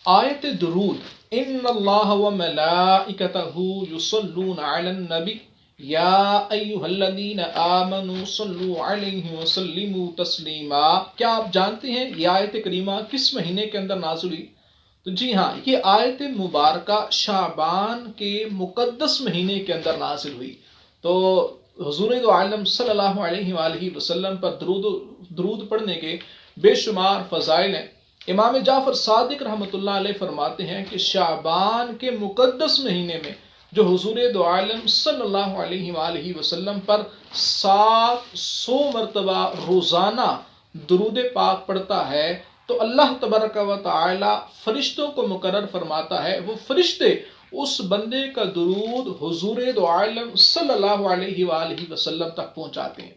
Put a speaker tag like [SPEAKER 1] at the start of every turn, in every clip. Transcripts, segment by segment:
[SPEAKER 1] آیت درود ان اللہ و ملائکتہ یصلون علی النبی یا ایھا الذین آمنوا صلوا علیہ وسلموا تسلیما، کیا آپ جانتے ہیں یہ آیت کریمہ کس مہینے کے اندر نازل ہوئی؟ تو جی ہاں، یہ آیت مبارکہ شعبان کے مقدس مہینے کے اندر نازل ہوئی۔ تو حضور دو عالم صلی اللہ علیہ وآلہ وسلم پر درود پڑھنے کے بے شمار فضائل ہیں۔ امام جعفر صادق رحمۃ اللہ علیہ فرماتے ہیں کہ شعبان کے مقدس مہینے میں جو حضور دو عالم صلی اللہ علیہ وآلہ وسلم پر 700 مرتبہ روزانہ درود پاک پڑھتا ہے تو اللہ تبارک و تعالی فرشتوں کو مقرر فرماتا ہے، وہ فرشتے اس بندے کا درود حضور دو عالم صلی اللہ علیہ وآلہ وسلم تک پہنچاتے ہیں،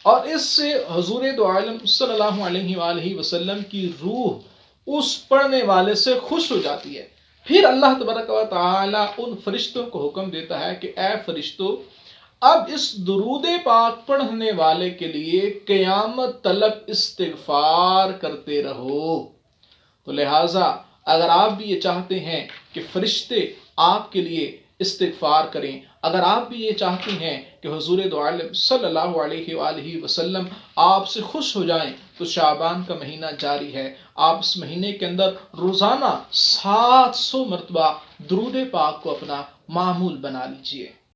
[SPEAKER 1] اور اس سے حضور دو عالم صلی اللہ علیہ وآلہ وسلم کی روح اس پڑھنے والے سے خوش ہو جاتی ہے۔ پھر اللہ تبارک و تعالی ان فرشتوں کو حکم دیتا ہے کہ اے فرشتوں، اب اس درود پاک پڑھنے والے کے لیے قیامت تلک استغفار کرتے رہو۔ تو لہٰذا اگر آپ بھی یہ چاہتے ہیں کہ فرشتے آپ کے لیے استغفار کریں، اگر آپ بھی یہ چاہتے ہیں کہ حضور دو عالم صلی اللہ علیہ وآلہ وسلم آپ سے خوش ہو جائیں، تو شعبان کا مہینہ جاری ہے، آپ اس مہینے کے اندر روزانہ 700 مرتبہ درود پاک کو اپنا معمول بنا لیجئے۔